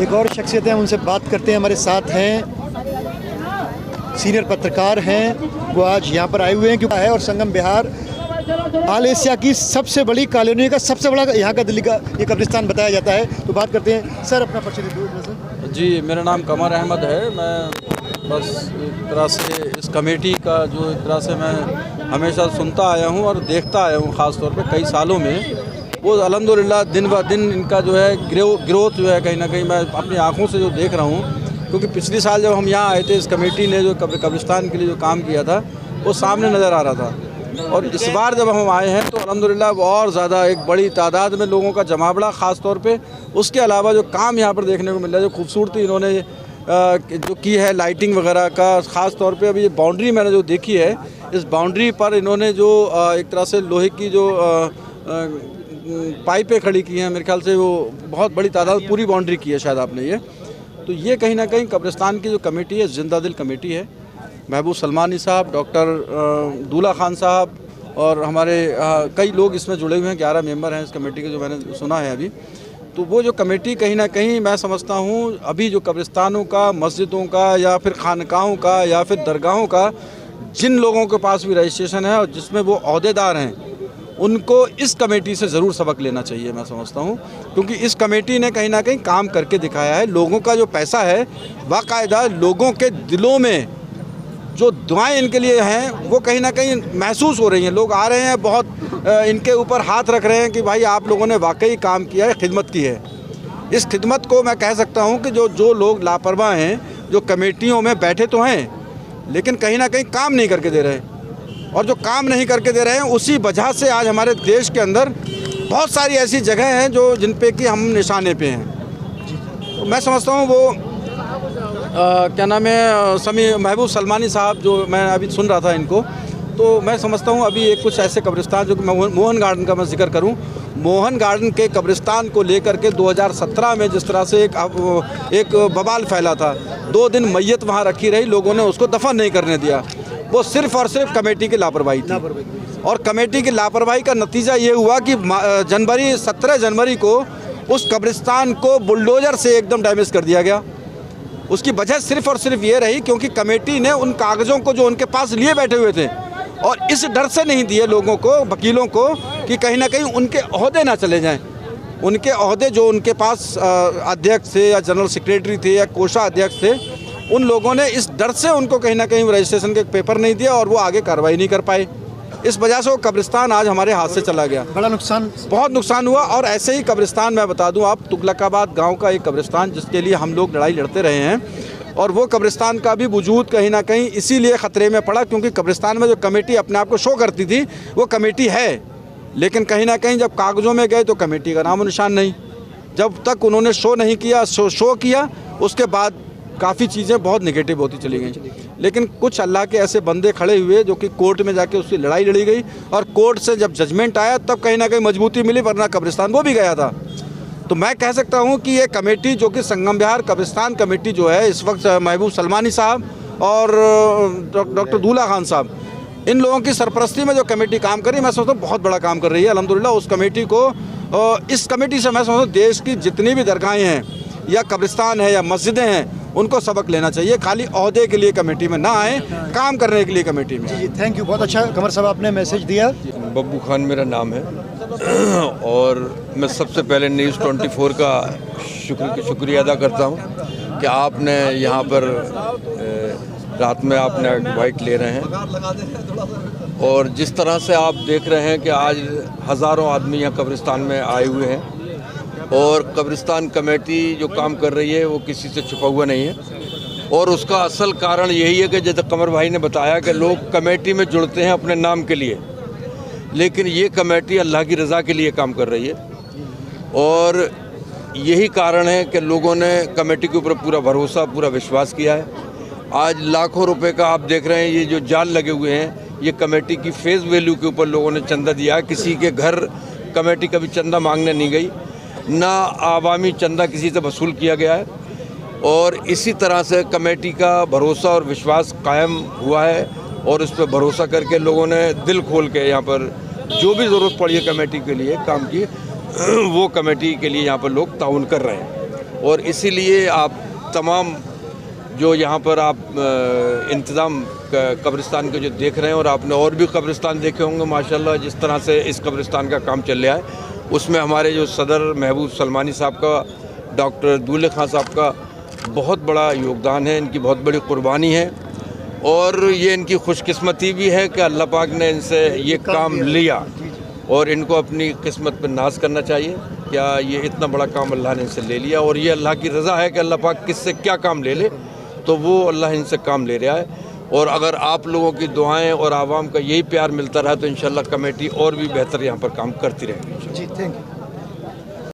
एक और शख्सियत हैं, उनसे बात करते हैं। हमारे साथ हैं सीनियर पत्रकार हैं, वो आज यहाँ पर आए हुए हैं क्योंकि है और संगम विहार ऑल एशिया की सबसे बड़ी कॉलोनी का सबसे बड़ा यहाँ का दिल्ली का ये कब्रिस्तान बताया जाता है। तो बात करते हैं। सर अपना परिचय दीजिए। जी, मेरा नाम कमर अहमद है। मैं बस एक तरह से इस कमेटी का जो एक तरह से मैं हमेशा सुनता आया हूँ और देखता आया हूँ, ख़ास तौर पे कई सालों में, वो अल्हम्दुलिल्लाह दिन ब दिन इनका जो है ग्रोथ जो है कहीं ना कहीं मैं अपनी आँखों से जो देख रहा हूँ। क्योंकि पिछले साल जब हम यहाँ आए थे, इस कमेटी ने जो कब्रिस्तान के लिए जो काम किया था वो सामने नज़र आ रहा था, और इस बार जब हम आए हैं तो अल्हम्दुलिल्लाह और ज़्यादा एक बड़ी तादाद में लोगों का जमावड़ा ख़ास तौर पे। उसके अलावा जो काम यहाँ पर देखने को मिल रहा है, जो खूबसूरती इन्होंने जो की है लाइटिंग वगैरह का, ख़ास तौर पे अभी ये बाउंड्री मैंने जो देखी है, इस बाउंड्री पर इन्होंने जो एक तरह से लोहे की जो पाइपें खड़ी की हैं, मेरे ख्याल से वो बहुत बड़ी तादाद पूरी बाउंड्री की है शायद आपने ये। तो ये कहीं ना कहीं कब्रिस्तान की जो कमेटी है, जिंदा दिल कमेटी है। महबूब सलमानी साहब, डॉक्टर दूल्हा खान साहब और हमारे कई लोग इसमें जुड़े हुए हैं, 11 मेंबर हैं इस कमेटी के, जो मैंने सुना है अभी। तो वो जो कमेटी कहीं ना कहीं मैं समझता हूँ अभी जो कब्रिस्तानों का, मस्जिदों का या फिर खानकाहों का या फिर दरगाहों का जिन लोगों के पास भी रजिस्ट्रेशन है और जिसमें वो अहदेदार हैं, उनको इस कमेटी से ज़रूर सबक लेना चाहिए मैं समझता हूँ। क्योंकि इस कमेटी ने कहीं ना कहीं काम करके दिखाया है। लोगों का जो पैसा है बाकायदा लोगों के दिलों में जो दुआएं इनके लिए हैं वो कहीं ना कहीं महसूस हो रही हैं। लोग आ रहे हैं, बहुत इनके ऊपर हाथ रख रहे हैं कि भाई आप लोगों ने वाकई काम किया है, खिदमत की है। इस खिदमत को मैं कह सकता हूँ कि जो लोग लापरवाह हैं, जो कमेटियों में बैठे तो हैं लेकिन कहीं ना कहीं काम नहीं करके दे रहे, और जो काम नहीं करके दे रहे हैं उसी वजह से आज हमारे देश के अंदर बहुत सारी ऐसी जगह हैं जो जिन पे कि हम निशाने पे हैं। तो मैं समझता हूँ वो क्या नाम है, महबूब सलमानी साहब, जो मैं अभी सुन रहा था इनको, तो मैं समझता हूँ अभी एक कुछ ऐसे कब्रिस्तान जो कि मोहन गार्डन का मैं जिक्र करूँ, मोहन गार्डन के कब्रिस्तान को लेकर के 2017 में जिस तरह से एक बवाल फैला था, 2 दिन मैयत वहाँ रखी रही, लोगों ने उसको दफन नहीं करने दिया। वो सिर्फ़ और सिर्फ कमेटी की लापरवाही थी। और कमेटी की लापरवाही का नतीजा ये हुआ कि 17 जनवरी को उस कब्रिस्तान को बुलडोज़र से एकदम डैमेज कर दिया गया। उसकी वजह सिर्फ़ और सिर्फ ये रही क्योंकि कमेटी ने उन कागज़ों को जो उनके पास लिए बैठे हुए थे, और इस डर से नहीं दिए लोगों को, वकीलों को, कि कहीं ना कहीं उनके ओहदे ना चले जाएं। उनके ओहदे जो उनके पास अध्यक्ष थे या जनरल सेक्रेटरी थे या कोषाध्यक्ष थे, उन लोगों ने इस डर से उनको कहीं ना कहीं रजिस्ट्रेशन के पेपर नहीं दिया और वो आगे कार्रवाई नहीं कर पाए। इस वजह से वो कब्रिस्तान आज हमारे हाथ से चला गया। बड़ा नुकसान, बहुत नुकसान हुआ। और ऐसे ही कब्रिस्तान मैं बता दूं आप, तुगलकाबाद गांव का एक कब्रिस्तान जिसके लिए हम लोग लड़ाई लड़ते रहे हैं, और वो कब्रिस्तान का भी वजूद कहीं ना कहीं इसीलिए ख़तरे में पड़ा क्योंकि कब्रिस्तान में जो कमेटी अपने आप को शो करती थी वो कमेटी है, लेकिन कहीं ना कहीं जब कागज़ों में गए तो कमेटी का नाम और निशान नहीं। जब तक उन्होंने शो नहीं किया, शो किया, उसके बाद काफ़ी चीज़ें बहुत नेगेटिव होती चली गई। लेकिन कुछ अल्लाह के ऐसे बंदे खड़े हुए जो कि कोर्ट में जाके उसकी लड़ाई लड़ी गई, और कोर्ट से जब जजमेंट आया तब कहीं ना कहीं मजबूती मिली, वरना कब्रिस्तान वो भी गया था। तो मैं कह सकता हूँ कि ये कमेटी जो कि संगम विहार कब्रिस्तान कमेटी जो है, इस वक्त महबूब सलमानी साहब और डॉक्टर दूल्हा खान साहब, इन लोगों की सरपरस्ती में जो कमेटी काम कर रही है, मैं समझता हूँ बहुत बड़ा काम कर रही है अल्हम्दुलिल्लाह। उस कमेटी को, इस कमेटी से मैं समझता हूँ देश की जितनी भी दरगाहें हैं या कब्रिस्तान है या मस्जिदें हैं, उनको सबक लेना चाहिए। खाली ओहदे के लिए कमेटी में ना आए, काम करने के लिए कमेटी में। जी, थैंक यू, बहुत अच्छा कमर साहब आपने मैसेज दिया। बब्बू खान मेरा नाम है, और मैं सबसे पहले न्यूज़ 24 का शुक्रिया अदा करता हूँ कि आपने यहाँ पर रात में आपने वाइट ले रहे हैं, और जिस तरह से आप देख रहे हैं कि आज हज़ारों आदमी यहाँ कब्रिस्तान में आए हुए हैं, और कब्रिस्तान कमेटी जो काम कर रही है वो किसी से छुपा हुआ नहीं है। और उसका असल कारण यही है कि जैसे कमर भाई ने बताया कि लोग कमेटी में जुड़ते हैं अपने नाम के लिए, लेकिन ये कमेटी अल्लाह की रज़ा के लिए काम कर रही है, और यही कारण है कि लोगों ने कमेटी के ऊपर पूरा भरोसा, पूरा विश्वास किया है। आज लाखों रुपए का आप देख रहे हैं ये जो जाल लगे हुए हैं, ये कमेटी की फेस वैल्यू के ऊपर लोगों ने चंदा दिया है। किसी के घर कमेटी कभी चंदा मांगने नहीं गई, ना आवामी चंदा किसी से वसूल किया गया है, और इसी तरह से कमेटी का भरोसा और विश्वास कायम हुआ है, और उस पर भरोसा करके लोगों ने दिल खोल के यहाँ पर जो भी ज़रूरत पड़ी है कमेटी के लिए काम की, वो कमेटी के लिए यहाँ पर लोग ताउन कर रहे हैं। और इसीलिए आप तमाम जो यहाँ पर आप इंतज़ाम कब्रिस्तान के जो देख रहे हैं, और आपने और भी कब्रिस्तान देखे होंगे माशाल्लाह, जिस तरह से इस कब्रिस्तान का काम चल रहा है, उसमें हमारे जो सदर महबूब सलमानी साहब का, डॉक्टर दूल्हा खान साहब का बहुत बड़ा योगदान है, इनकी बहुत बड़ी कुर्बानी है। और ये इनकी खुशकिस्मती भी है कि अल्लाह पाक ने इनसे ये काम लिया, और इनको अपनी किस्मत पर नाज करना चाहिए। क्या ये इतना बड़ा काम अल्लाह ने इनसे ले लिया, और ये अल्लाह की रज़ा है कि अल्लाह पाक किससे क्या काम ले ले, तो वो अल्लाह इनसे काम ले रहा है। और अगर आप लोगों की दुआएं और आवाम का यही प्यार मिलता रहा तो इंशाल्लाह कमेटी और भी बेहतर यहाँ पर काम करती रहेगी। जी, थैंक यू।